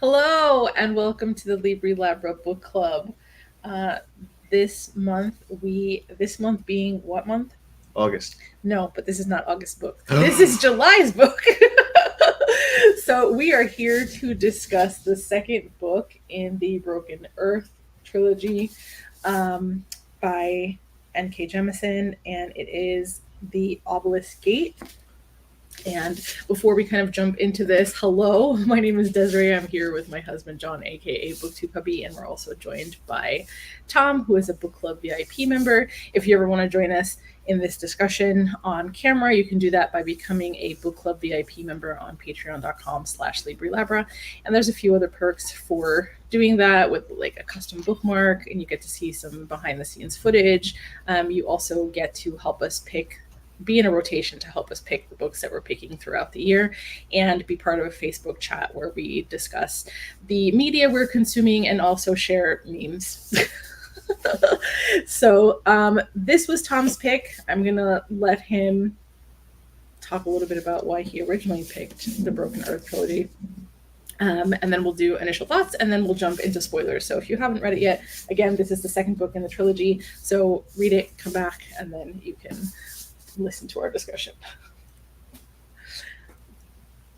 Hello and welcome to the Libri Labra book club. Uh, this month being what month? August. No, but this is not August's book. This is July's book. So we are here to discuss the second book in the Broken Earth trilogy um, by N.K. Jemisin, and it is the Obelisk Gate. And before we kind of jump into this, hello, my name is Desirai. I'm here with my husband, John, aka BookTube Hubby, and we're also joined by Tom, who is a book club VIP member. If you ever want to join us in this discussion on camera, you can do that by becoming a book club VIP member on patreon.com/Libri Labra. And there's a few other perks for doing that with like a custom bookmark, and you get to see some behind the scenes footage. You also get to help us be in a rotation to help us pick the books that we're picking throughout the year and be part of a Facebook chat where we discuss the media we're consuming and also share memes. So this was Tom's pick. I'm going to let him talk a little bit about why he originally picked the Broken Earth trilogy. And then we'll do initial thoughts, and then we'll jump into spoilers. So if you haven't read it yet, again, this is the second book in the trilogy. So read it, come back, and then you can listen to our discussion.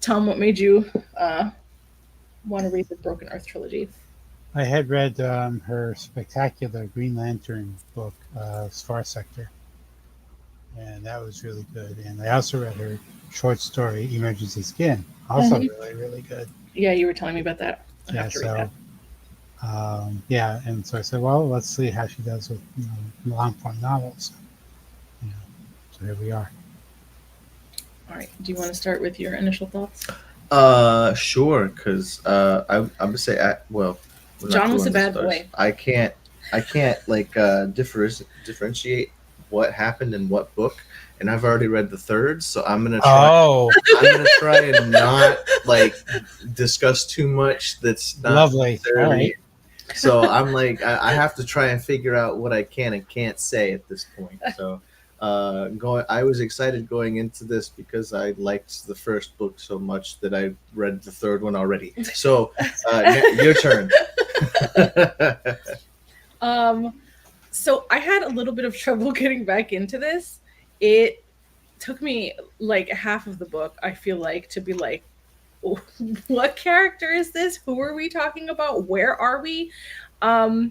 Tom, what made you want to read the Broken Earth trilogy? I had read her spectacular Green Lantern book, Star Sector, and that was really good. And I also read her short story, Emergency Skin, also really, really good. Yeah, you were telling me about that. Yeah, and so I said, well, let's see how she does with long-form novels. So here we are. All right. Do you want to start with your initial thoughts? Sure. Because I'm gonna say, John was a bad boy. I can't like differentiate what happened in what book, and I've already read the third, so I'm gonna try and not like discuss too much. That's not lovely. All right. So I'm like, I have to try and figure out what I can and can't say at this point. So. I was excited going into this because I liked the first book so much that I read the third one already. So, your turn. So I had a little bit of trouble getting back into this. It took me like half of the book, I feel like, to be like, what character is this? Who are we talking about? Where are we? I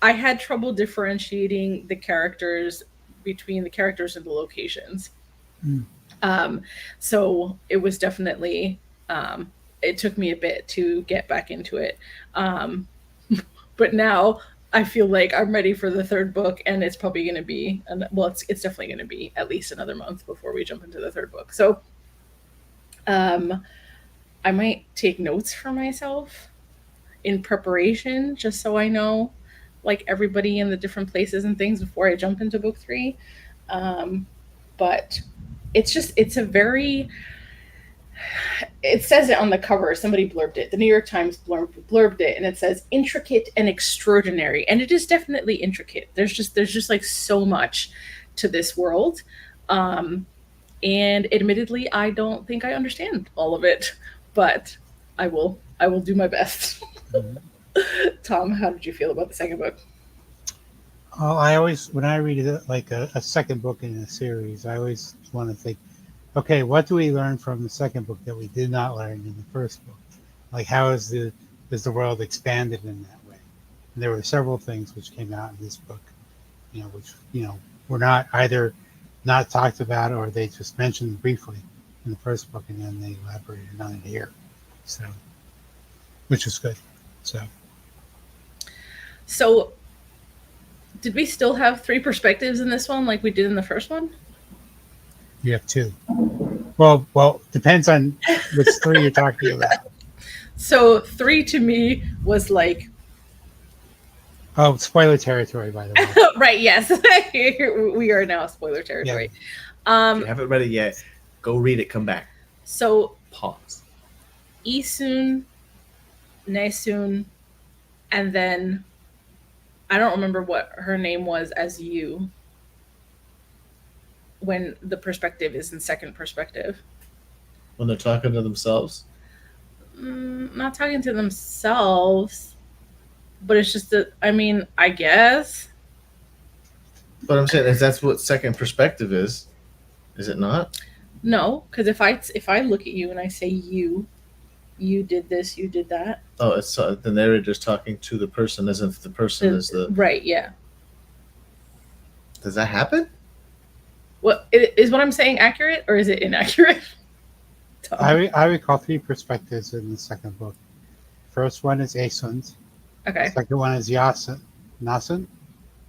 had trouble differentiating the characters between the characters and the locations. So it was definitely, it took me a bit to get back into it. But now I feel like I'm ready for the third book, and it's probably going to be, it's definitely going to be at least another month before we jump into the third book. So I might take notes for myself in preparation, just so I know like everybody in the different places and things before I jump into book 3. But it says it on the cover. Somebody blurbed it. The New York Times blurbed it, and it says intricate and extraordinary. And it is definitely intricate. There's just like so much to this world. And admittedly, I don't think I understand all of it, but I will do my best. Tom, how did you feel about the second book? Well, I always, when I read it, like a second book in a series, I always want to think, okay, what do we learn from the second book that we did not learn in the first book? Like, how is the world expanded in that way? And there were several things which came out in this book, which were not either not talked about or they just mentioned briefly in the first book, and then they elaborated on it here. So, which is good. So, did we still have 3 perspectives in this one like we did in the first one? You have 2. Well, depends on which 3 you're talking about. So 3 to me was like... Oh, spoiler territory, by the way. Right, yes. We are now spoiler territory. Yeah. If you haven't read it yet, go read it, come back. So... Pause. Isun, Nesun, and then I don't remember what her name was as you when the perspective is in second perspective. When they're talking to themselves? not talking to themselves, but it's just that, I mean, I guess. But I'm saying is that's what second perspective is it not? No, because if I look at you and I say you did this, you did that. Oh, it's the narrator's talking to the person as if the person is the. Right, yeah. Does that happen? What is what I'm saying accurate or is it inaccurate? I recall three perspectives in the second book. First one is Aesun's. Okay. Second one is Yasin. Nasun?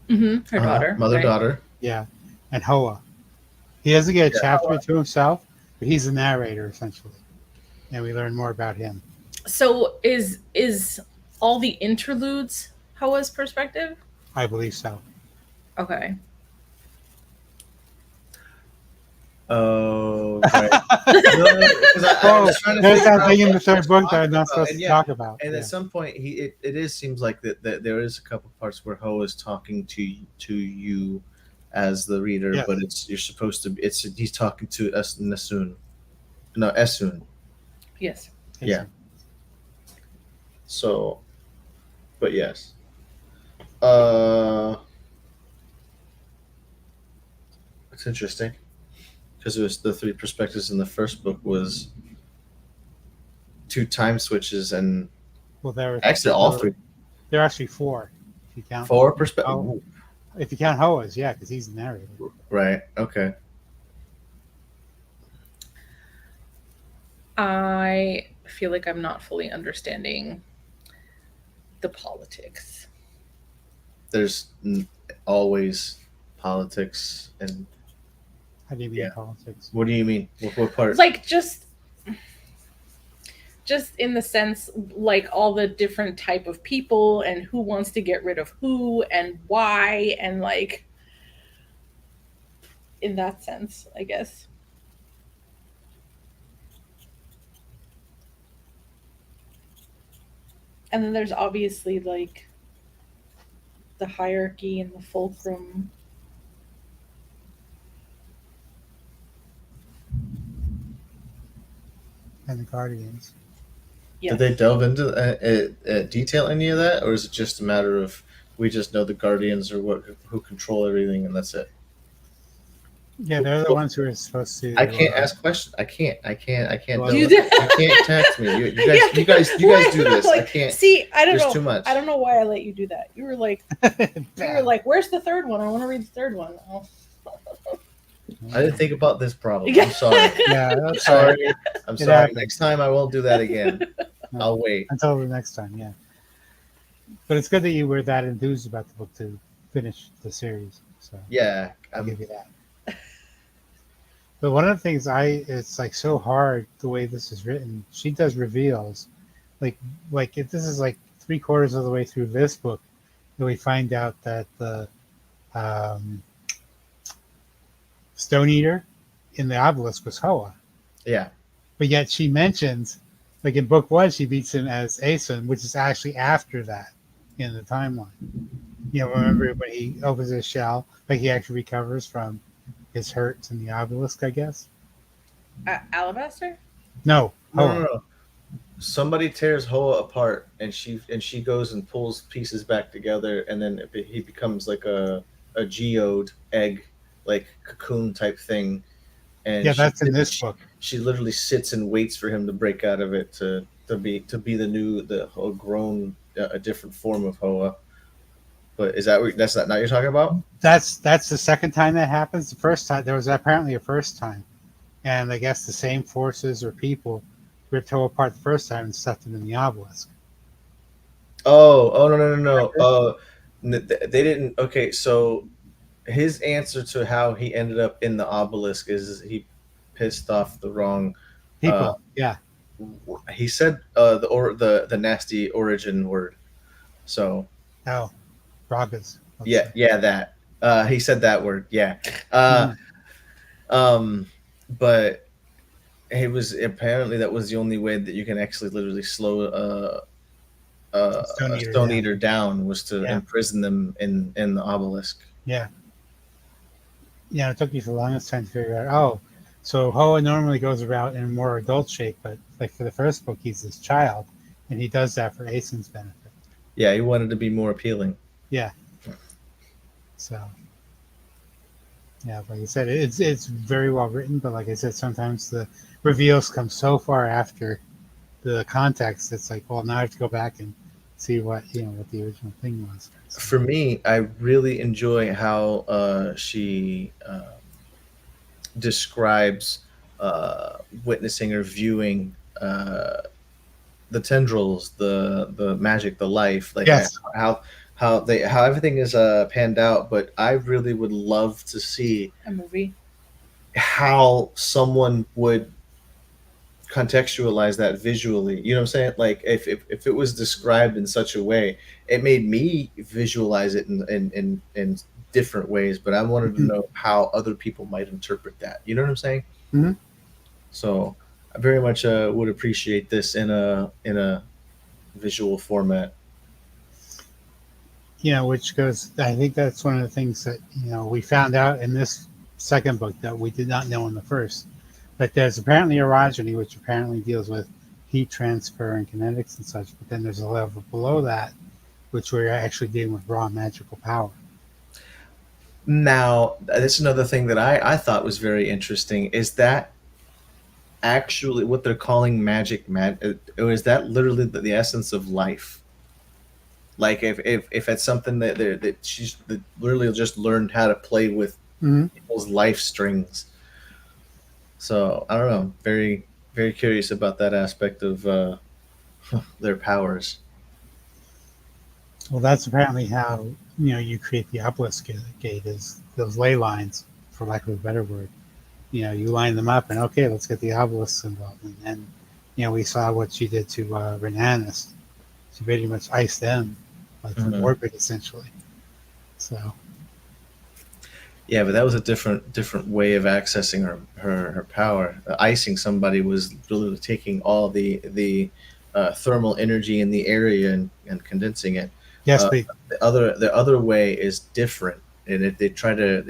Her daughter. Mother right? daughter. Yeah. And Hoa. He doesn't get a Yeah, chapter to himself, but he's the narrator essentially. And we learn more about him. So is all the interludes Hoa's perspective? I believe so. Okay. Oh, right. No, 'cause I was trying to There's figure that out thing in what the she third was book that talking I'm not about, supposed and to yeah, talk about. and Yeah. at some point, it is seems like that there is a couple parts where Ho is talking to you as the reader, Yes. but you're supposed to. He's talking to us Nasun, no Esun. Yes. Yeah. So, but yes. It's interesting because it was the three perspectives in the first book was two time switches and Well, there actually all three. There are actually four. If you count Four perspectives. Oh, if you count Hoa's, yeah, because he's the narrator. Right. Okay. I feel like I'm not fully understanding the politics. There's always politics and. How do you mean Yeah. politics? What do you mean? What part? Like just in the sense like all the different type of people and who wants to get rid of who and why and like in that sense, I guess. And then there's obviously like the hierarchy and the fulcrum. And the Guardians. Yes. Did they delve into detail any of that, or is it just a matter of we just know the Guardians are who control everything and that's it? Yeah, they're the ones who are supposed to. I can't ask questions. I can't. Well, delve You in. do- You can't text me. You Yeah. guys do this. Like, I can't. See, I don't There's know. too much. I don't know why I let you do that. You were like, "Where's the third one? I want to read the third one." Oh. I didn't think about this problem. Yeah. I'm sorry. Yeah, I'm that's sorry. I'm It sorry. happens. Next time I won't do that again. No. I'll wait. Until the next time, yeah. But it's good that you were that enthused about the book to finish the series. So Yeah. I'll give you that. But one of the things it's like so hard the way this is written. She does reveals, like if this is like 3/4 of the way through this book, that we find out that the Stone Eater in the Obelisk was Hoa. Yeah. But yet she mentions, like in book one, she beats him as Aesun, which is actually after that in the timeline. You know, remember when he opens his shell, like he actually recovers from his hurts in the Obelisk, I guess? Alabaster? No, No, Hoa. no. Somebody tears Hoa apart, and she goes and pulls pieces back together, and then he becomes like a geode egg, like cocoon type thing. And Yeah, that's in this book. She literally sits and waits for him to break out of it to be the grown a different form of Hoa. But that's not you're talking about? That's the second time that happens. The first time there was apparently a first time, and I guess the same forces or people ripped Hoa apart the first time and stuffed him in the Obelisk. Oh no. They didn't. Okay, so his answer to how he ended up in the obelisk is he pissed off the wrong People, yeah. He said the nasty origin word. So Oh, Bragas. yeah, that he said that word. Yeah. But it was apparently that was the only way that you can actually literally slow a Stone Eater down was to imprison them in the obelisk. Yeah. Yeah, it took me for the longest time to figure out. Oh, So Hoa normally goes around in a more adult shape, but like for the first book, he's this child, and he does that for Aeson's benefit. Yeah, he wanted to be more appealing. Yeah. So, yeah, like I said, it's very well written, but like I said, sometimes the reveals come so far after the context. It's like, well, now I have to go back and see what what the original thing was. So, For me, I really enjoy how she describes witnessing or viewing the tendrils, the magic, the life, like yes. how everything is panned out. But I really would love to see A movie. how someone would contextualize that visually. You know what I'm saying? Like if it was described in such a way, it made me visualize it in different ways. But I wanted to know how other people might interpret that. You know what I'm saying? Mm-hmm. So I very much would appreciate this in a visual format. Which goes, I think that's one of the things that, we found out in this second book that we did not know in the first. But there's apparently orogeny, which apparently deals with heat transfer and kinetics and such. But then there's a level below that, which we're actually dealing with raw magical power. Now, this is another thing that I thought was very interesting. Is that actually what they're calling magic? Or is that literally the essence of life? Like if it's something that she's that literally just learned how to play with Mm-hmm. people's life strings. So I don't know. Very very curious about that aspect of their powers. Well, that's apparently how, you create the obelisk gate is those ley lines, for lack of a better word. You line them up and, okay, let's get the obelisks involved. And then, we saw what she did to Renanis. She pretty much iced them, like from Mhm. orbit, essentially. So, Yeah, but that was a different way of accessing her power. Icing somebody was literally taking all the thermal energy in the area and condensing it. yes, Uh, but the other way is different, and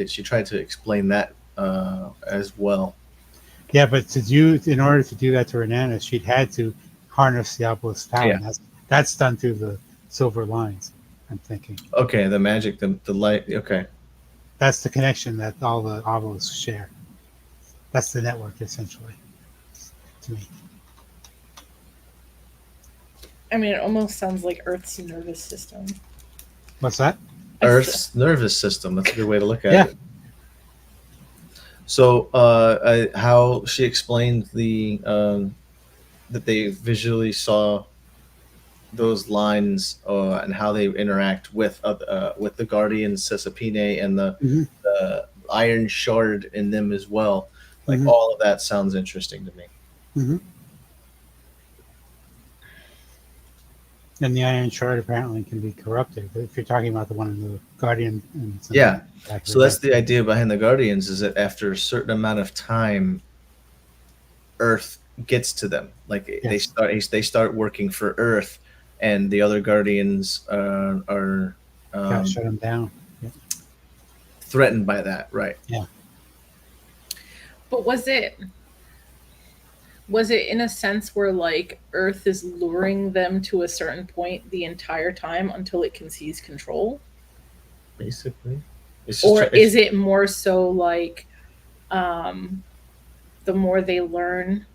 she tried to explain that as well. yeah, but in order to do that to Renanis, she'd had to harness the obelisk power. Yeah. And that's done through the silver lines, I'm thinking. Okay, the magic, the light. Okay, That's the connection that all the obelisks share. That's the network, essentially, to me. I mean, it almost sounds like Earth's nervous system. What's that? Earth's nervous system. That's a good way to look at Yeah. it. So, how she explained that they visually saw those lines and how they interact with the Guardians, Sesapine, and Mm-hmm. the Iron Shard in them as well. Like Mhm. all of that sounds interesting to me. Mm-hmm. And the Iron Shard apparently can be corrupted. If you're talking about the one in the Guardian. And Yeah. So that's the idea behind the Guardians, is that after a certain amount of time, Earth gets to them. Like Yes. they start working for Earth, and the other Guardians are Gotta shut them down. Yeah. threatened by that, right? Yeah. But was it in a sense where like Earth is luring them to a certain point the entire time until it can seize control? Basically, Or is it more so like the more they learn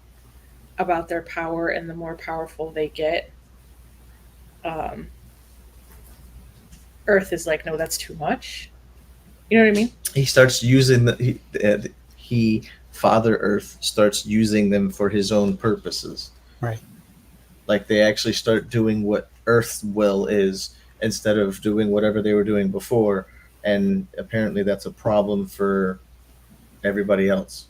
about their power and the more powerful they get, um, Earth is like, no, that's too much. You know what I mean? he starts using Father Earth starts using them for his own purposes. Right. Like they actually start doing what Earth's will is instead of doing whatever they were doing before, and apparently that's a problem for everybody else.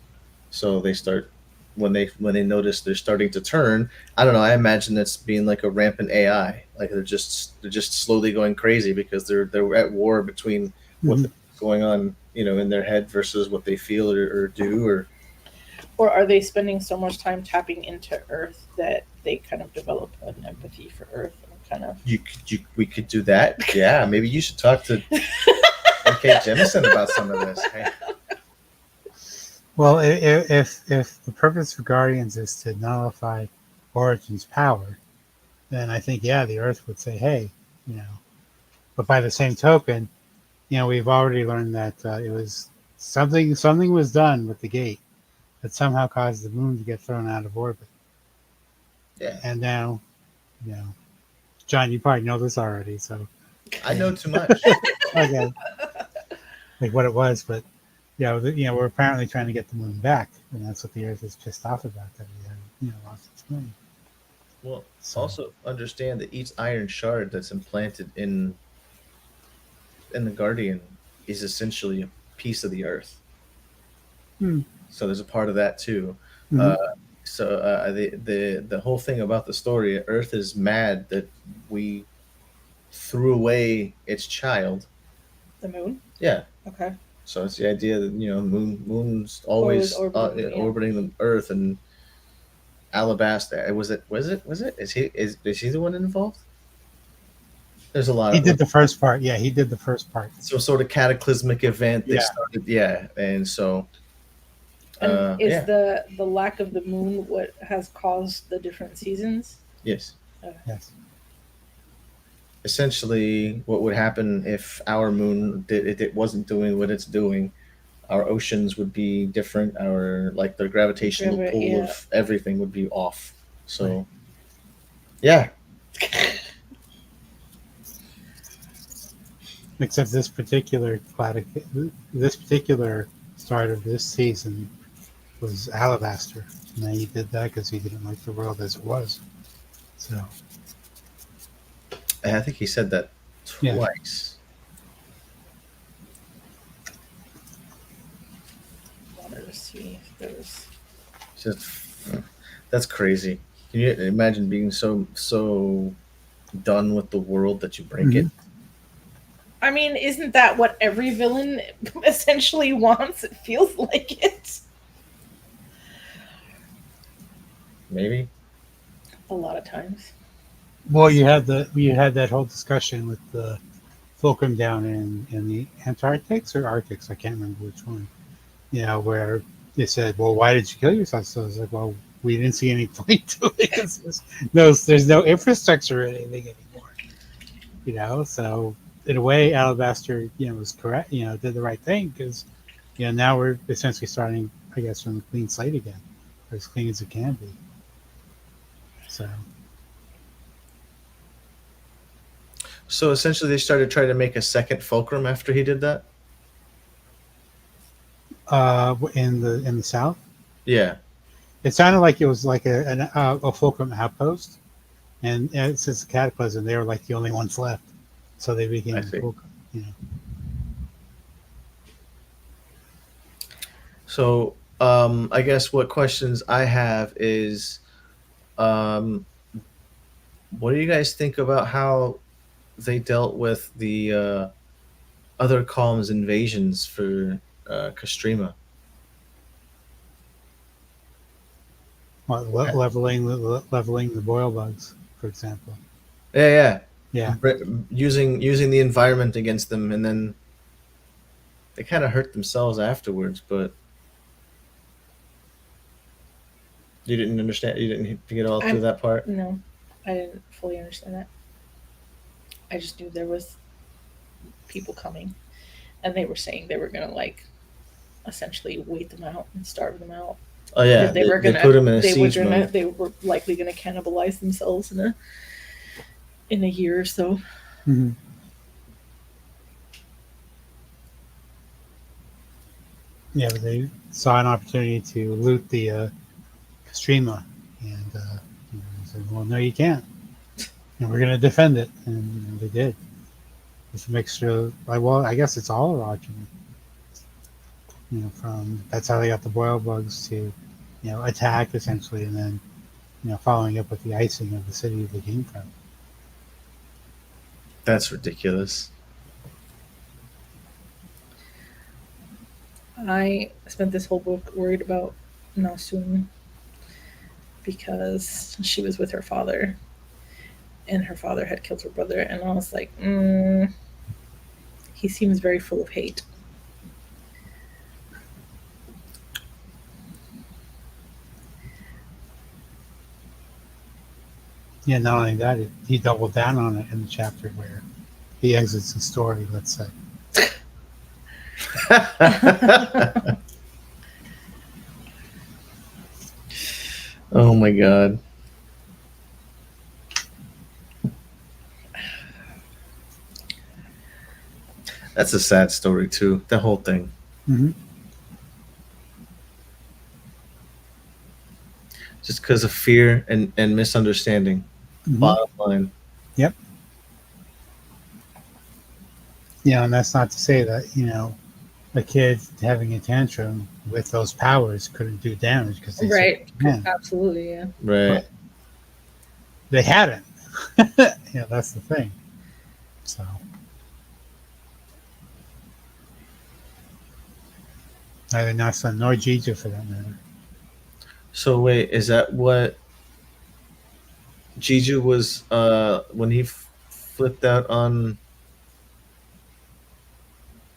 So they start when they notice they're starting to turn. I don't know. I imagine it's being like a rampant AI. Like they're just slowly going crazy because they're at war between what's going on, in their head versus what they feel or do. Or are they spending so much time tapping into Earth that they kind of develop an empathy for Earth and kind of? We could do that. Yeah, maybe you should talk to Jemisin about some of this. Hey. Well, if the purpose for Guardians is to nullify Origin's power, then I think yeah, the Earth would say, hey, you know. But by the same token, we've already learned that it was something was done with the gate that somehow caused the moon to get thrown out of orbit. Yeah, And now, you know, John, you probably know this already, so I know too much. okay, like what it was, but we're apparently trying to get the moon back, and that's what the Earth is pissed off about that we have, lost its moon. Well, So, also understand that each iron shard that's implanted in the Guardian is essentially a piece of the Earth. hmm. So there's a part of that too. Hmm. Uh, the whole thing about the story, Earth is mad that we threw away its child. The moon. Yeah. Okay. So it's the idea that moon's Always always orbiting. Yeah. orbiting the Earth, and Alabaster. Was it? Is he the one involved? There's a lot He of did the first part. Yeah, he did the first part. some sort of cataclysmic event. They Yeah. started, yeah, and so And is yeah, the lack of the moon what has caused the different seasons? yes. Yes. Essentially, what would happen if our moon it wasn't doing what it's doing? Our oceans would be different. Our like the gravitational pull Yeah. of everything would be off. So, Right. yeah, Except this particular start of this season was Alabaster, and he did that because he didn't like the world as it was. So I think he said that yeah, twice. Wanted to see if there's. Just that's crazy. Can you imagine being so done with the world that you break it? I mean, isn't that what every villain essentially wants? It feels like it. Maybe. A lot of times. well, you had that whole discussion with the Fulcrum down in the Antarctics or Arctics. I can't remember which one. Where they said, "Well, why did you kill yourself?" So I was like, "Well, we didn't see any point to it because there's no infrastructure or anything anymore." So in a way, Alabaster, was correct. Did the right thing because, now we're essentially starting, I guess, from a clean slate again, or as clean as it can be. So So essentially, they started trying to make a second fulcrum after he did that. in the South, Yeah, it sounded like it was like a Fulcrum outpost, and since the Cataclysm, they were like the only ones left, so they became I the see. Fulcrum. So I guess what questions I have is, um, what do you guys think about how they dealt with the other columns invasions for Castrima? Well, leveling the boil bugs, for example. Yeah, Yeah. using the environment against them, and then they kind of hurt themselves afterwards. But you didn't understand. You didn't get all through that part. No, I didn't fully understand that. I just knew there was people coming, and they were saying they were gonna essentially wait them out and starve them out. Oh yeah, They were gonna put them in a siege gonna mode. they were likely gonna cannibalize themselves in a year or so. Mm-hmm. Yeah, but they saw an opportunity to loot the Castrima, and they said, "Well, no, you can't, and we're going to defend it." And they did. It's a mixture of, well, I guess it's all Rogen. From that's how they got the boil bugs to, attack essentially, and then, following up with the icing of the city they came from. That's ridiculous. I spent this whole book worried about Nasun because she was with her father, and her father had killed her brother, and I was like, he seems very full of hate. Yeah, not only that, he doubled down on it in the chapter where he exits the story, let's say. Oh my god. That's a sad story too. The whole thing. Mm-hmm. Just because of fear and misunderstanding. Mm-hmm. Bottom line. Yep. And that's not to say that, a kid having a tantrum with those powers couldn't do damage because they certainly Right. can. Absolutely, yeah. Right. But they hadn't. That's the thing. So neither Nasa nor Jija for that matter. So wait, is that what Jiju was when he flipped out on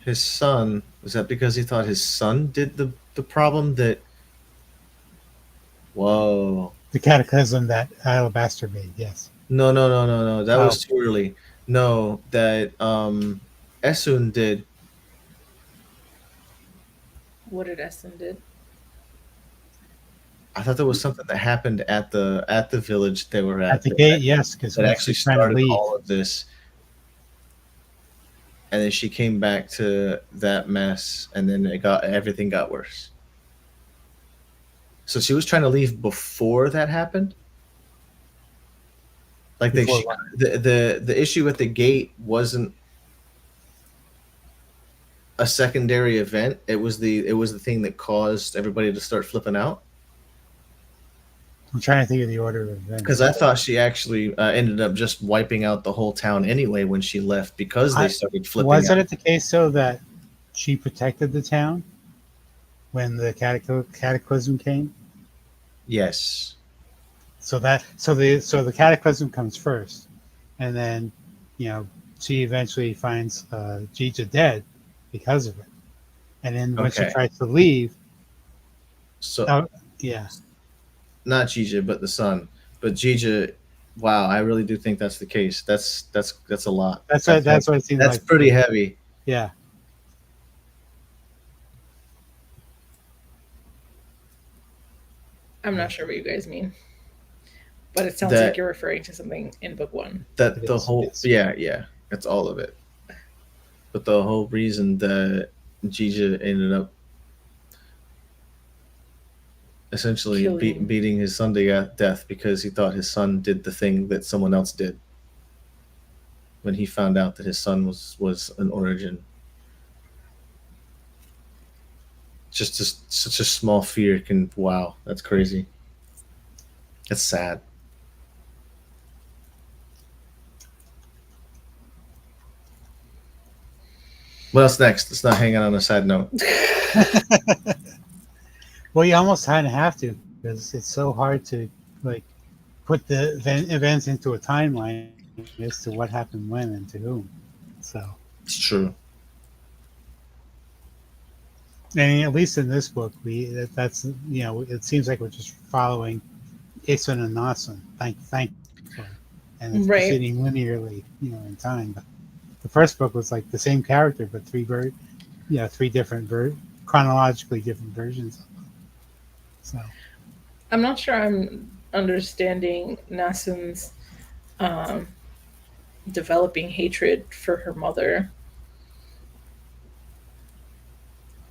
his son? Was that because he thought his son did the problem that? Whoa. The cataclysm that Alabaster made, yes. No. That Oh, was too early. No, that Esun did. What did Essen did? I thought there was something that happened at the village they were at at the gate, yes, because that when actually she's trying to started leave, all of this, and then she came back to that mess, and then everything got worse. So she was trying to leave before that happened. Like before what? the issue at the gate wasn't a secondary event. It was the thing that caused everybody to start flipping out. I'm trying to think of the order of events. Because I thought she actually ended up just wiping out the whole town anyway when she left because they started flipping Was out. it the case though that she protected the town when the cataclysm came? Yes. So the cataclysm comes first, and then she eventually finds Jija dead because of it, and then when she Okay. tries to leave, So oh yeah, not Jija, but the son. But Jija, wow, I really do think that's the case. That's a lot. that's what it seems That's like. pretty heavy. Yeah, I'm not sure what you guys mean, but it sounds like That you're referring to something in book one. that it the is. whole Yes. yeah, that's all of it. But the whole reason that Jija ended up essentially Killing. beating his son to death because he thought his son did the thing that someone else did when he found out that his son was an origin. Just such a small fear can, wow, that's crazy. That's sad. What else next? Let's not hang out on a side note. Well, you almost kind of have to because it's so hard to like put the events into a timeline as to what happened when and to whom. So, It's true. and at least in this book, that's it seems like we're just following Ixon and Nasun, thankfully, and it's Right. proceeding linearly, in time. But the first book was like the same character, but three different chronologically different versions of them. So, I'm not sure I'm understanding Nasun's um, developing hatred for her mother.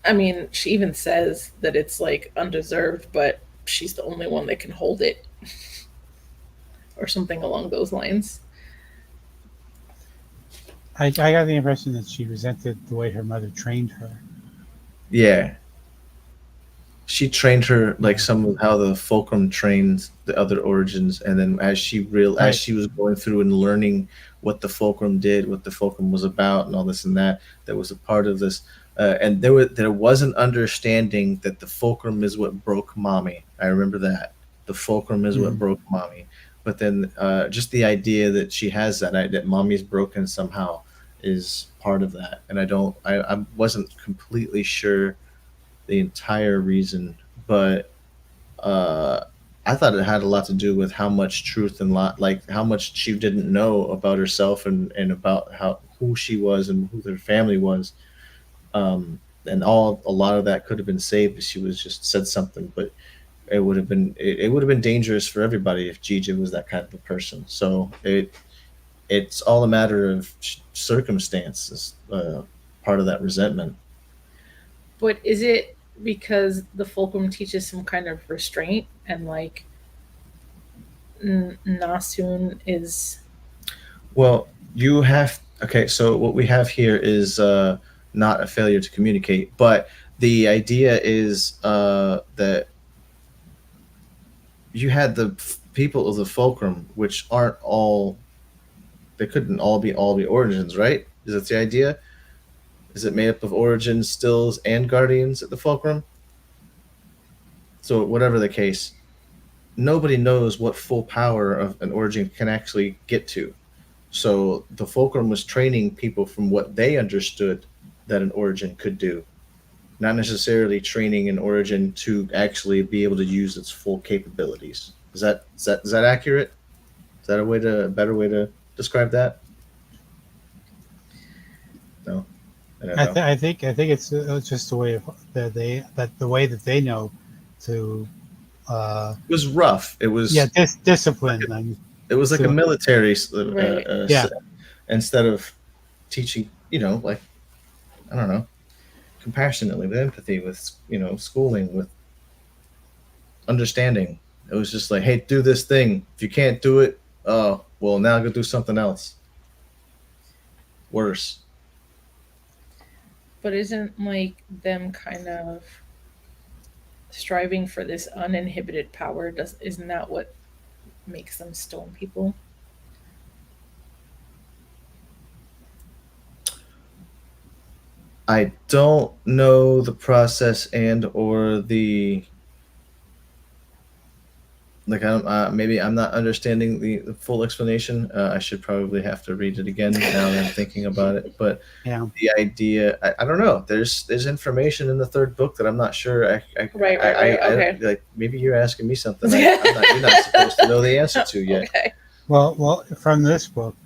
I mean, she even says that it's like undeserved, but she's the only one that can hold it, or something along those lines. I got the impression that she resented the way her mother trained her. Yeah. She trained her like some of how the fulcrum trained the other origins, and then as she was going through and learning what the fulcrum did, what the fulcrum was about, and all this and that, that was a part of this. And there was an understanding that the fulcrum is what broke mommy. I remember that the fulcrum is what Mhm. broke mommy. But then just the idea that she has that mommy's broken somehow is part of that, and I wasn't completely sure the entire reason, but uh, I thought it had a lot to do with how much truth and like how much she didn't know about herself and about how who she was and who their family was. And a lot of that could have been saved if she was just said something, but it would have been dangerous for everybody if Gigi was that kind of a person. So it's all a matter of circumstances. Part of that resentment. But is it because the fulcrum teaches some kind of restraint and like Nasun is Well, you have okay. So what we have here is not a failure to communicate, but the idea is that you had the people of the fulcrum, which aren't all. They couldn't all be origins, right? Is that the idea? Is it made up of origins, stills, and guardians at the fulcrum? So whatever the case, nobody knows what full power of an origin can actually get to. So the fulcrum was training people from what they understood that an origin could do, not necessarily training an origin to actually be able to use its full capabilities. Is that accurate? Is that a better way to describe that? No, I don't know. I think it's just the way of the way that they know to It was rough. It was discipline. it was like a So- military Right. Yeah. instead of teaching, like I don't know, compassionately with empathy, with schooling, with understanding. It was just like, hey, do this thing. If you can't do it, oh well, now go do something else. Worse. but isn't like them kind of striving for this uninhibited power isn't that what makes them stone people? I don't know the process and or the like. Maybe I'm not understanding the full explanation. I should probably have to read it again now that I'm thinking about it. But Yeah. the idea, I don't know. There's information in the third book that I'm not sure. Right, okay. Like maybe you're asking me something you're not supposed to know the answer to yet. Okay. Well, from this book,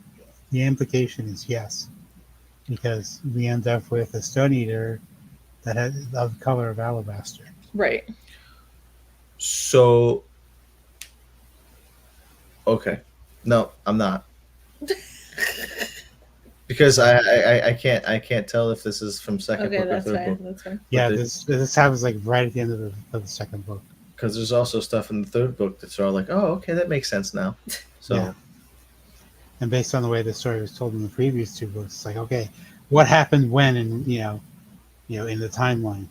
the implication is yes, because we end up with a stone eater that had of the color of alabaster. Right. So okay, no, I'm not. Because I can't tell if this is from second Okay, book or that's third fine. book. That's fine. Yeah, But this happens like right at the end of the second book. because there's also stuff in the third book that's all like, oh, okay, that makes sense now. So Yeah. And based on the way the story was told in the previous two books, it's like, okay, what happened when, and in the timeline.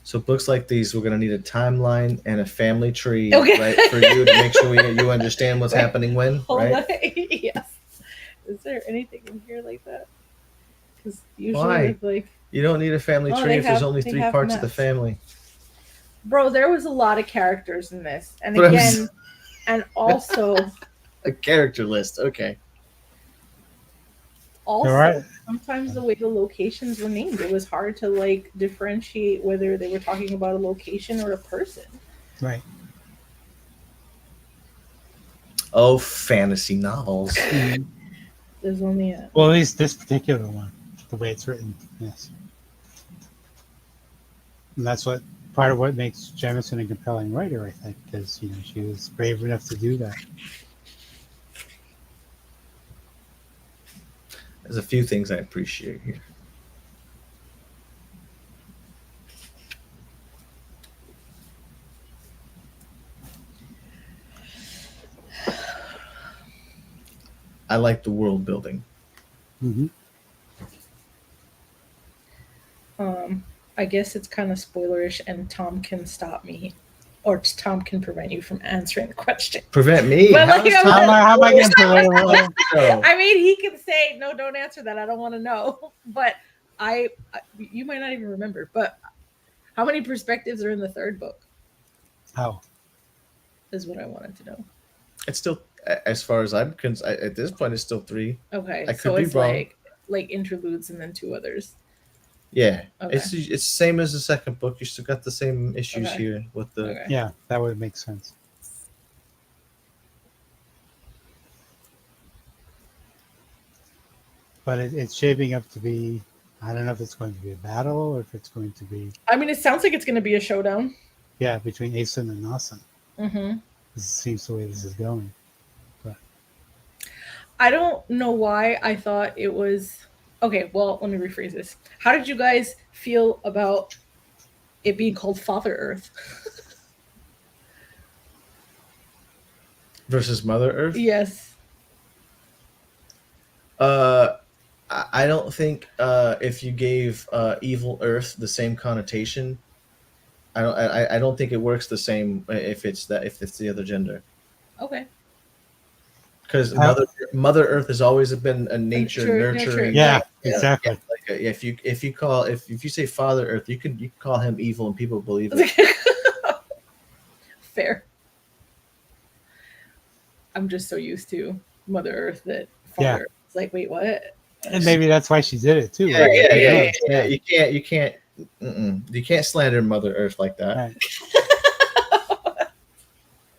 so books like these, we're gonna need a timeline and a family tree, Okay. right, for you to make sure you understand what's happening when, Hold right? on. Yes. Is there anything in here like that? Because usually, Why? like, You don't need a family Oh, tree they if there's have- only they 3 have parts of the maps. family. bro, there was a lot of characters in this, and But I'm again, s- and also, A character list, okay. Right. sometimes the way the locations were named, it was hard to like differentiate whether they were talking about a location or a person. Right. Oh, fantasy novels. There's only a Well, at least this particular one, the way it's written, yes. And that's part of what makes Jemisin a compelling writer, I think, because she was brave enough to do that. There's a few things I appreciate here. I like the world building. Mm-hmm. I guess it's kind of spoilerish, and Tom can stop me, or Tom can prevent you from answering the question. Prevent me? But, How like, is I'm Tom- How am I going to No. I mean, he can say, "No, don't answer that. I don't want to know." But you might not even remember. But how many perspectives are in the third book? How? Is what I wanted to know. It's still, as far as I'm concerned, at this point, it's still 3. Okay, I so could be it's wrong. like interludes and then 2 others. Yeah, Okay. it's same as the second book. You still got the same issues Okay. here with the. Okay. Yeah, that would make sense. But it's shaping up to be. I don't know if it's going to be a battle or if it's going to be, I mean, it sounds like it's going to be a showdown. yeah, between Asen and Nasen. Mm-hmm. This seems the way this is going. I don't know why I thought it was. Okay, well, let me rephrase this. How did you guys feel about it being called Father Earth? Versus Mother Earth. Yes. I don't think if you gave Evil Earth the same connotation, I don't think it works the same if it's the other gender. Okay. Because Mother Earth has always been a nature nurturing. Yeah, Right. exactly. Like if you say Father Earth, you can call him evil and people believe it. Fair. I'm just so used to Mother Earth that Father Earth is like, wait, what? And maybe that's why she did it too. Yeah, right? yeah. You can't slander Mother Earth like that. Right.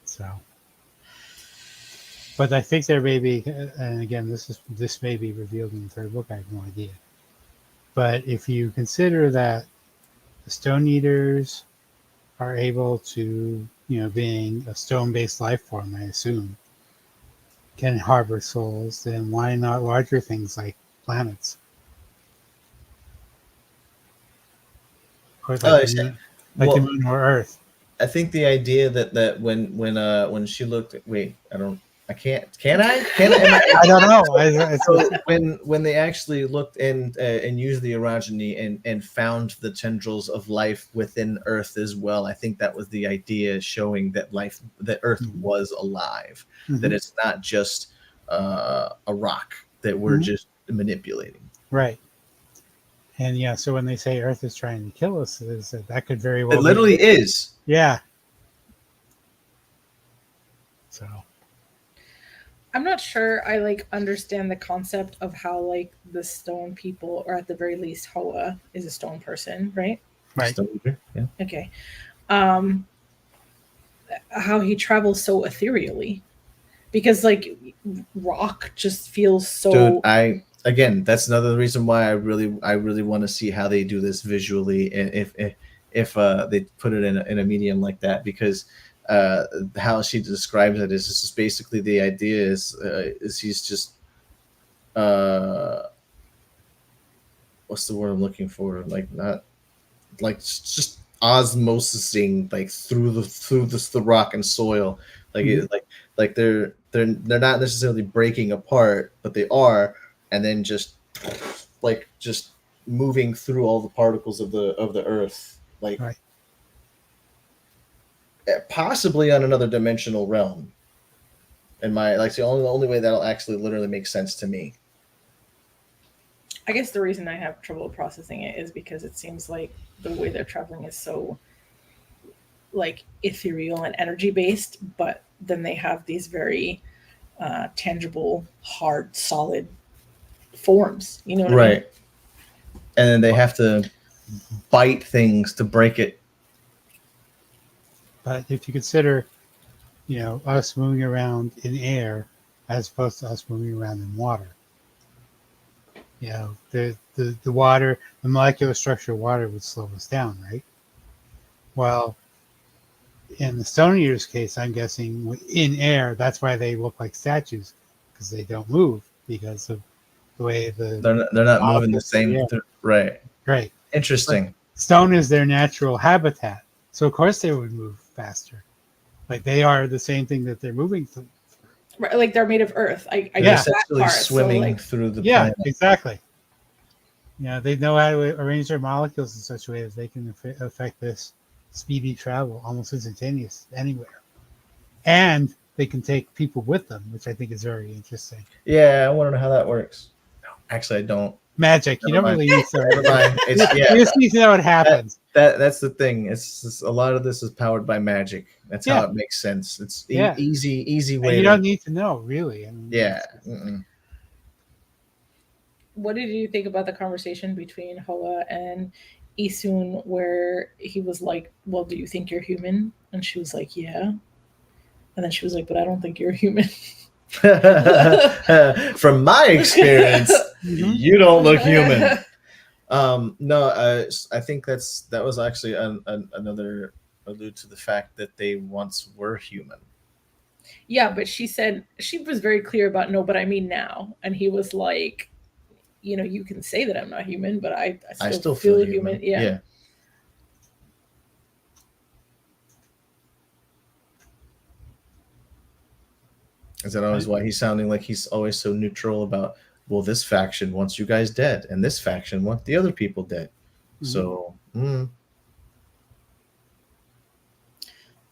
So, but I think there may be, and again, this may be revealed in the third book. I have no idea. But if you consider that the Stone Eaters are able to, being a stone-based life form, I assume, can harbor souls, then why not larger things like planets? Or like the moon or Earth. I think the idea that when she looked at, can I I don't know. So when they actually looked and used the orogeny and found the tendrils of life within Earth as well, I think that was the idea, showing that Earth was alive, that it's not just a rock that we're just manipulating. Right. And yeah, so when they say Earth is trying to kill us, that could very well. It literally is. Yeah. So. I'm not sure I understand the concept of how the stone people, or at the very least Hoa is a stone person, right? Right. Yeah. Okay. How he travels so ethereally, because rock just feels so. Dude, again, that's another reason why I really want to see how they do this visually, and if they put it in a medium like that, because how she describes it is just basically the idea is he's just what's the word I'm looking for? Just osmosising through the rock and soil, they're not necessarily breaking apart, but they are, and then just moving through all the particles of the earth, right. Possibly on another dimensional realm. And the only way that'll actually literally make sense to me. I guess the reason I have trouble processing it is because it seems like the way they're traveling is so ethereal and energy based, but then they have these very tangible, hard, solid forms. You know what I mean? And then they have to bite things to break it. But if you consider, us moving around in air as opposed to us moving around in water, the water, the molecular structure of water would slow us down, right? Well, in the Stone Eaters' case, I'm guessing in air, that's why they look like statues, because they don't move because of the way they're not moving the same. Right. Interesting. But stone is their natural habitat, so of course they would move faster. They are the same thing that they're moving through. Right, they're made of earth. I they're essentially swimming through the planet. Yeah, exactly. They know how to arrange their molecules in such a way that they can affect this speedy travel, almost instantaneous, anywhere. And they can take people with them, which I think is very interesting. Yeah, I want to know how that works. No, actually, I don't. Magic. You don't really need to. You just need to know what happens. That's the thing. It's just, a lot of this is powered by magic. That's how it makes sense. It's easy way. And you don't need to know, really. Yeah. what did you think about the conversation between Hoa and Isun, where he was like, "Well, do you think you're human?" And she was like, "Yeah." And then she was like, "But I don't think you're human." From my experience, Mhm. you don't look human. No, I think that was actually another allude to the fact that they once were human. Yeah, but she said she was very clear about no, but I mean now. And he was like, you can say that I'm not human, but I I still still feel feel human. human. Yeah. Yeah. Is that always why he's sounding like he's always so neutral about, well, this faction wants you guys dead, and this faction want the other people dead. Mhm. So,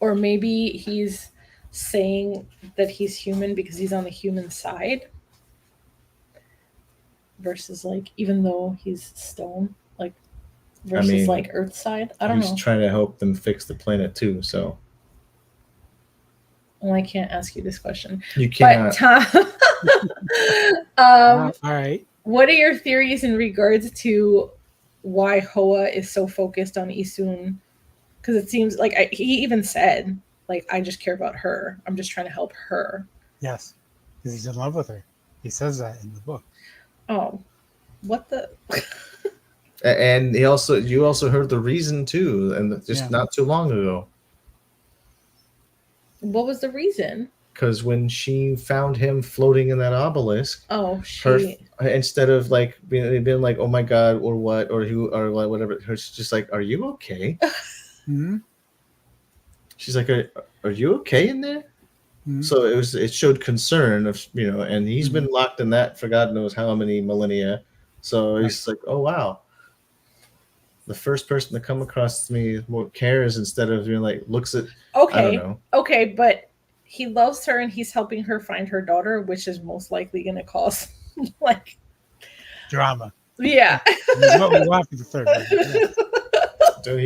Or maybe he's saying that he's human because he's on the human side versus like, even though he's stone, like versus mean, like earth side. I don't he's know. trying to help them fix the planet too. So Well, I can't ask you this question. you cannot. But All right. what are your theories in regards to why Hoa is so focused on Isun? Because it seems like he even said, like, I just care about her. I'm just trying to help her. Yes, because he's in love with her. He says that in the book. Oh, what the? And you also heard the reason too, and just not too long ago. What was the reason? Because when she found him floating in that obelisk, instead of like being like, oh my god, or what, or who, or whatever, she's just like, are you okay? Mm-hmm. She's like, are you okay in there? Mm-hmm. So it showed concern of, and he's been locked in that for God knows how many millennia. So he's like, oh wow, the first person to come across me more cares instead of like looks at. Okay, I don't know. Okay, but he loves her and he's helping her find her daughter, which is most likely going to cause like drama. Yeah, That's what we want for the third one. Yeah. Dude,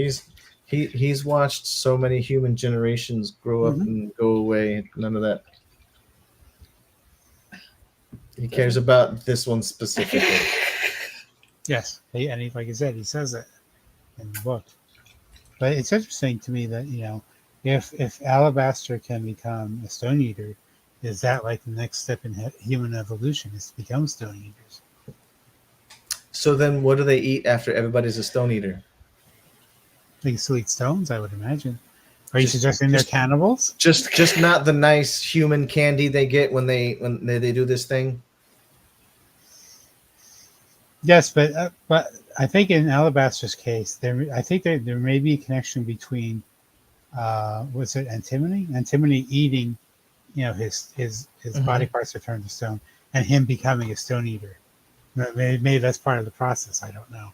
he's watched so many human generations grow up and go away. None of that. He cares about this one specifically. Yes, and like I said, he says it in the book. But it's interesting to me that if Alabaster can become a Stone Eater, is that like the next step in human evolution? Is to become Stone Eaters? So then, what do they eat after everybody's a Stone Eater? They can still eat stones, I would imagine. Are you suggesting they're cannibals? Just not the nice human candy they get when they do this thing. Yes, but I think in Alabaster's case, there may be a connection between was it antimony? Antimony eating, his body parts are turned to stone, and him becoming a Stone Eater. Maybe that's part of the process. I don't know.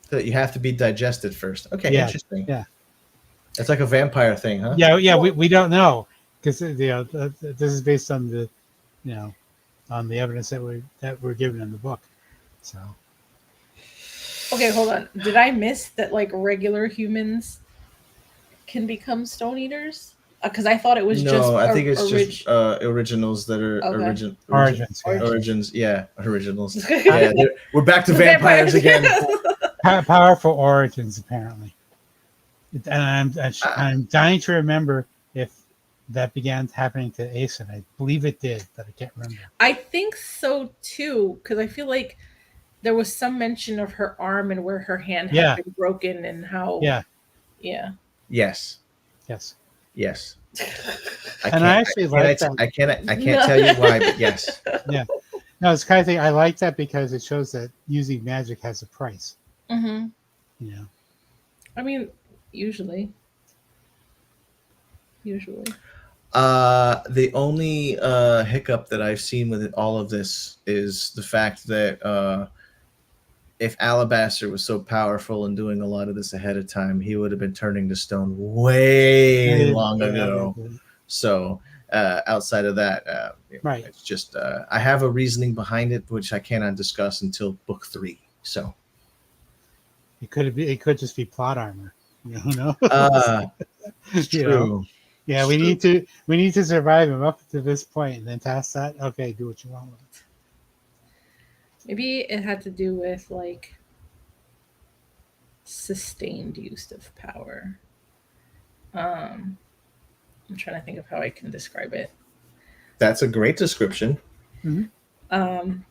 So you have to be digested first. Okay, yeah, interesting. Yeah, it's like a vampire thing, huh? Yeah. We don't know because this is based on the on the evidence that we're given in the book. So. Okay, hold on. Did I miss that like regular humans can become Stone Eaters? Because I thought it was just. No, I think it's just originals that are origins. Yeah, originals. Yeah, we're back to vampires again. Powerful origins, apparently. And I'm dying to remember if that began happening to Aeson. I believe it did, but I can't remember. I think so too, because I feel like there was some mention of her arm and where her hand had been broken and how. Yeah. Yes. I actually like that. I can't tell you why, but yes. Yeah. No, it's the kind of thing I like that because it shows that using magic has a price. Mm-hmm. I mean, usually. The only hiccup that I've seen with all of this is the fact that if Alabaster was so powerful and doing a lot of this ahead of time, he would have been turning to stone way long ago. So outside of that, it's just I have a reasoning behind it, which I cannot discuss until book 3. So it could just be plot armor. Who knows? It's true. Yeah, we need to survive him up to this point, and then past that, okay, do what you want with it. Maybe it had to do with like sustained use of power. I'm trying to think of how I can describe it. That's a great description. Um,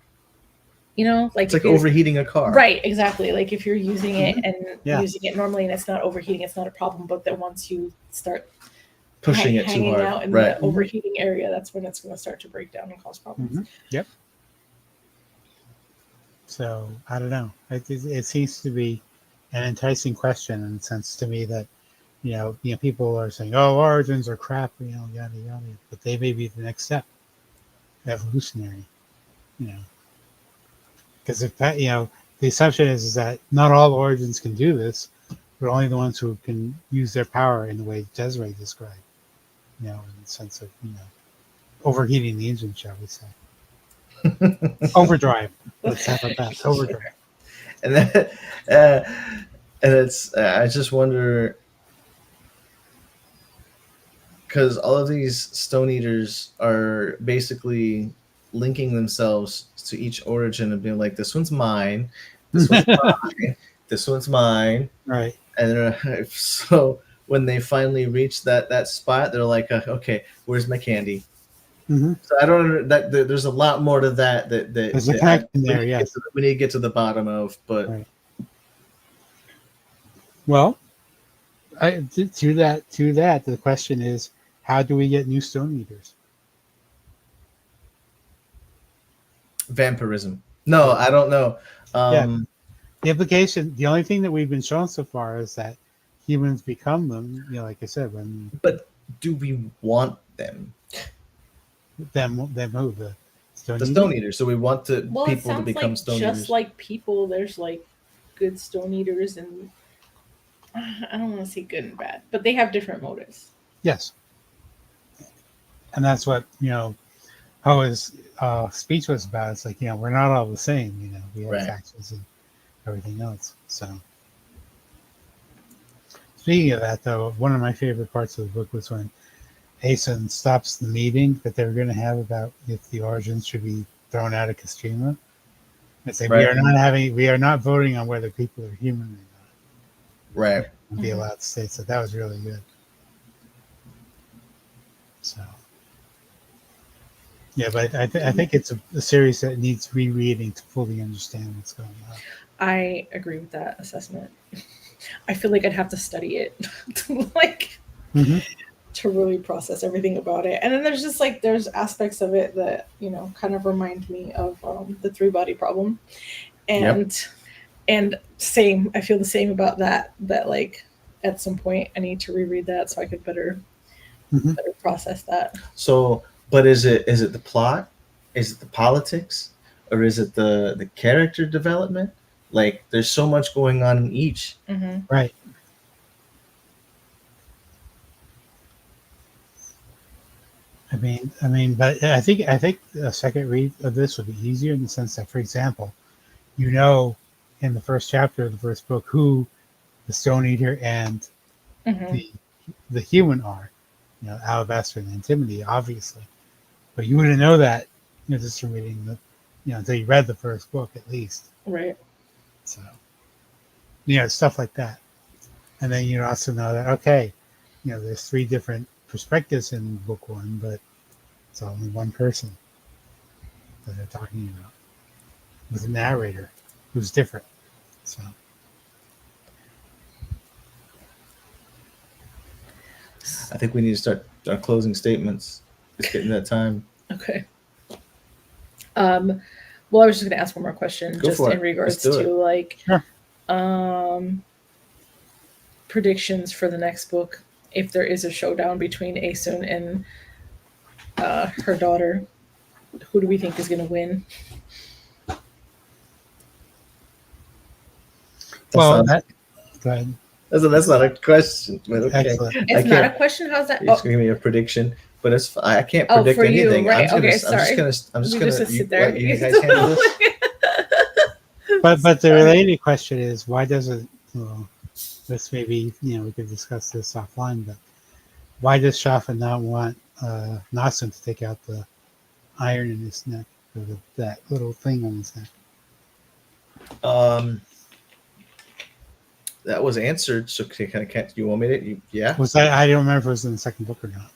you know, like It's like overheating a car. Right, exactly. Like if you're using it and Yeah. using it normally and it's not overheating, it's not a problem. But then once you start Pushing it too hanging hard. out in Right. the overheating area, that's when it's going to start to break down and cause problems. Yep. So I don't know. It seems to be an enticing question in the sense to me that you know people are saying, "Oh, origins are crap," yada yada, but they may be the next step, evolutionary. You know, because if that, the assumption is that not all origins can do this, but only the ones who can use their power in the way Desirai described. You know, in the sense of overheating the engine, shall we say? Overdrive. Let's have it that overdrive. And that, uh, and it's I just wonder because all of these stone eaters are basically linking themselves to each origin and being like, this one's mine, this one's mine, this one's mine, Right. and so when they finally reach that spot, they're like, okay, where's my candy? Mm-hmm. So I don't that there's a lot more to that There's a connection there. Yes, we need to get to the bottom of, but right. Well, to that, the question is, how do we get new stone eaters? vampirism. No, I don't know. The implication, the only thing that we've been shown so far is that humans become them. Like I said, when. But do we want them? Them who the Stone eaters. So we want people to become like stone just eaters. like people, there's like good stone eaters, and I don't want to say good and bad, but they have different motives. Yes, and that's what how his speech was about. It's like we're not all the same. We have factions and everything else. So, speaking of that, though, one of my favorite parts of the book was when Aeson stops the meeting that they were going to have about if the origins should be thrown out of Castrima. They say we are not voting on whether people are human or not. Right. Be allowed to say so. That was really good. So, yeah, but I think it's a series that needs rereading to fully understand what's going on. I agree with that assessment. I feel like I'd have to study it to really process everything about it. And then there's aspects of it that kind of remind me of the 3-body problem, and same. I feel the same about that. That like at some point I need to reread that so I could better process that. So, but is it the plot? Is it the politics? Or is it the character development? Like, there's so much going on in each. Mm-hmm. Right. I mean, but I think a second read of this would be easier in the sense that, for example, in the first chapter of the first book who the Stone Eater and the human are, Alabaster and Antimony, obviously, but you wouldn't know that just from reading until you read the first book at least. Right. So, stuff like that, and then you also know that there's 3 different perspectives in book 1, but it's only one person that they're talking about with a narrator who's different. So I think we need to start our closing statements. It's getting that time. Okay. Well, I was just going to ask one more question, just in regards to predictions for the next book. If there is a showdown between Aeson and her daughter, who do we think is going to win? Go ahead. That's not a question, but okay. Excellent. It's not a question. How's that? It's gonna be a prediction, but I can't predict anything. Right. I'm just gonna sit there. You guys handle this? But the related question is, why doesn't this maybe we could discuss this offline, but why does Shafa not want Nasun to take out the iron in his neck, or that little thing on his neck? Um, that was answered. So can you want me to? Yeah. Was that? I don't remember if it was in the second book or not.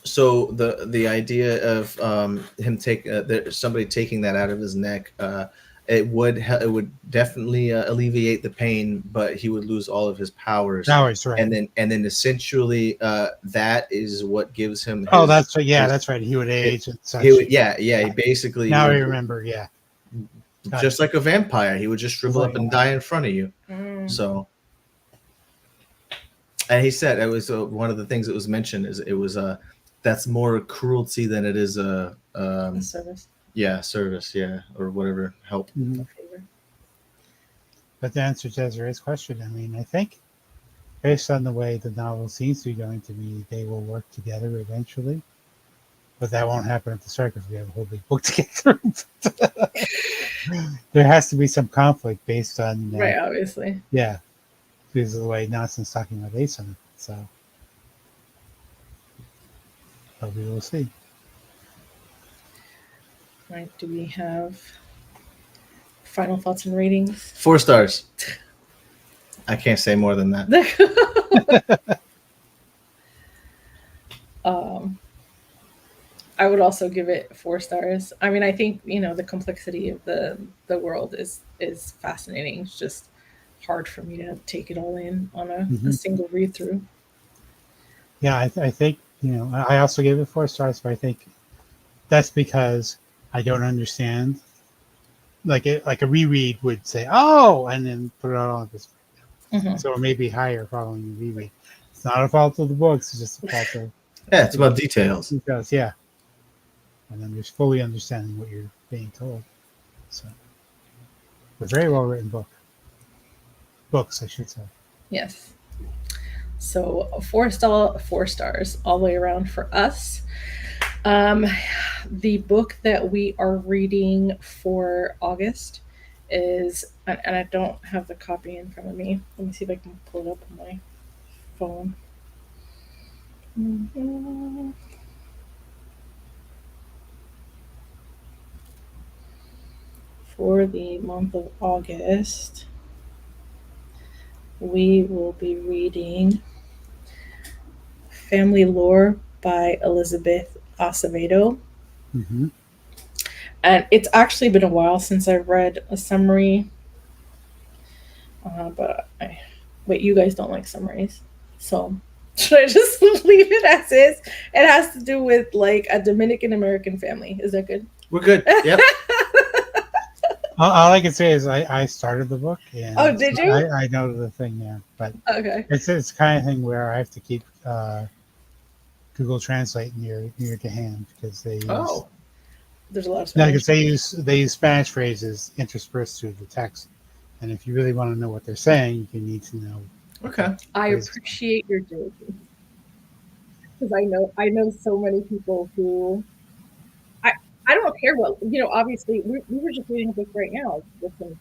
So the idea of him somebody taking that out of his neck, it would definitely alleviate the pain, but he would lose all of his powers. Powers, right? And then essentially that is what gives him. Oh, that's right. Yeah, that's right. He would age and such. He would, yeah. He basically. Now I remember. Yeah. Just like a vampire, he would just shrivel up and die in front of you. So. And he said it was one of the things that was mentioned is it was that's more cruelty than it is a service. Yeah, service, yeah, or whatever help. Mm-hmm. But to answer Desirai's question, I mean, I think based on the way the novel seems to be going to be, they will work together eventually. But that won't happen at the start because we have a whole big book to get through. There has to be some conflict based on right, obviously. Yeah. Because of the way Nelson's talking about Ace on it. So, but we will see. Right. Do we have final thoughts and ratings? 4 stars. I can't say more than that. I would also give it 4 stars. I mean, I think, the complexity of the world is fascinating. It's just hard for me to take it all in on a single read through. Yeah, I think, I also gave it 4 stars, but I think that's because I don't understand. Like a reread would say, oh, and then put it all on this. So it may be higher following the reread. It's not a fault of the books, it's just a fault of yeah, it's about details. Details, yeah. And then there's fully understanding what you're being told. So a very well written book. Books, I should say. Yes. So 4 stars all the way around for us. The book that we are reading for August is, and I don't have the copy in front of me. Let me see if I can pull it up on my phone. For the month of August, we will be reading Family Lore by Elizabeth Acevedo. And it's actually been a while since I've read a summary. Wait, you guys don't like summaries. So should I just leave it as is? It has to do with like a Dominican American family. Is that good? We're good. Yep. All I can say is I started the book. And oh, did you? I know the thing, yeah. But okay. It's the kind of thing where I have to keep Google Translate near to hand because they use, there's a lot of Spanish. Because they use Spanish phrases interspersed through the text, and if you really want to know what they're saying, you need to know. Okay. I appreciate your diligence because I know so many people who I don't care what obviously we were just reading a book right now with some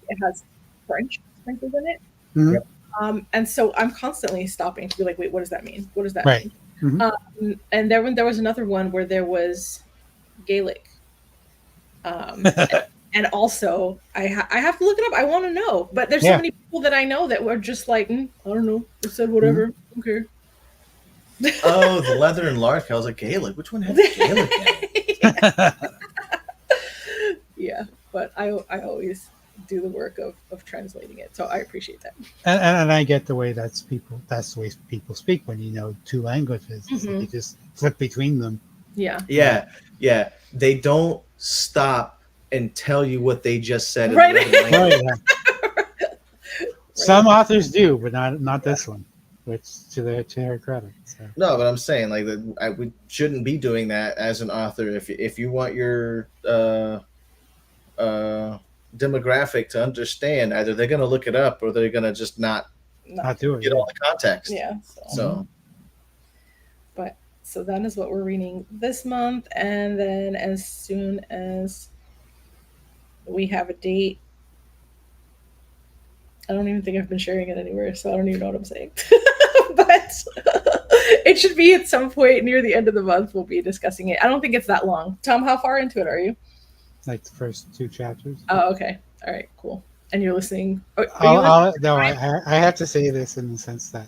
it has French sprinkled in it. Mm-hmm. And so I'm constantly stopping to be like, wait, what does that mean? What does that mean? Mm-hmm. And there was another one where there was Gaelic. And also I have to look it up. I want to know, but there's so many people that I know that were just like, I don't know. It said whatever. Okay. Oh, the leather and lark. I was like, Gaelic. Which one has Gaelic in it? Yeah, but I always do the work of translating it, so I appreciate that. And I get the way that's the way people speak when you know 2 languages. You just flip between them. Yeah. They don't stop and tell you what they just said. Right. Some authors do, but not this one. Which to her credit. So. No, but I'm saying we shouldn't be doing that as an author. If you want your demographic to understand, either they're going to look it up or they're going to just not do it. Get all the context. Yeah. So. But so that is what we're reading this month, and then as soon as we have a date. I don't even think I've been sharing it anywhere, so I don't even know what I'm saying. But it should be at some point near the end of the month we'll be discussing it. I don't think it's that long. Tom, how far into it are you? Like the first 2 chapters. Oh, okay. All right, cool. and you're listening. Are you listening? No, I have to say this in the sense that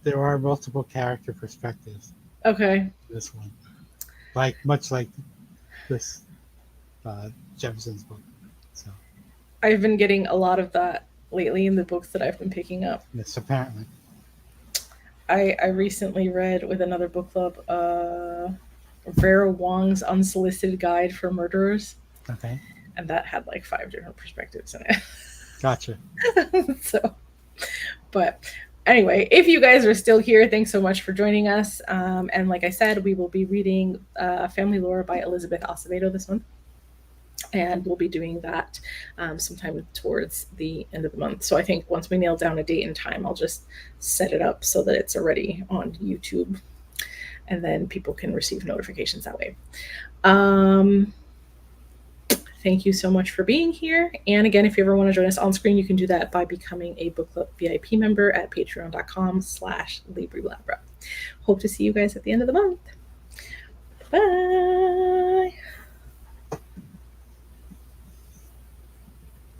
there are multiple character perspectives Okay. in this one, like much like this Jemisin's book. So I've been getting a lot of that lately in the books that I've been picking up. yes, apparently. I recently read with another book club Vera Wong's Unsolicited Guide for Murderers, Okay, and that had like 5 different perspectives in it. gotcha. So, but anyway, if you guys are still here, thanks so much for joining us. And like I said, we will be reading Family Lore by Elizabeth Acevedo this month. And we'll be doing that sometime towards the end of the month. So I think once we nail down a date and time, I'll just set it up so that it's already on YouTube, and then people can receive notifications that way. Thank you so much for being here. And again, if you ever want to join us on screen, you can do that by becoming a book club VIP member at patreon.com/Libri Labra. Hope to see you guys at the end of the month. Bye.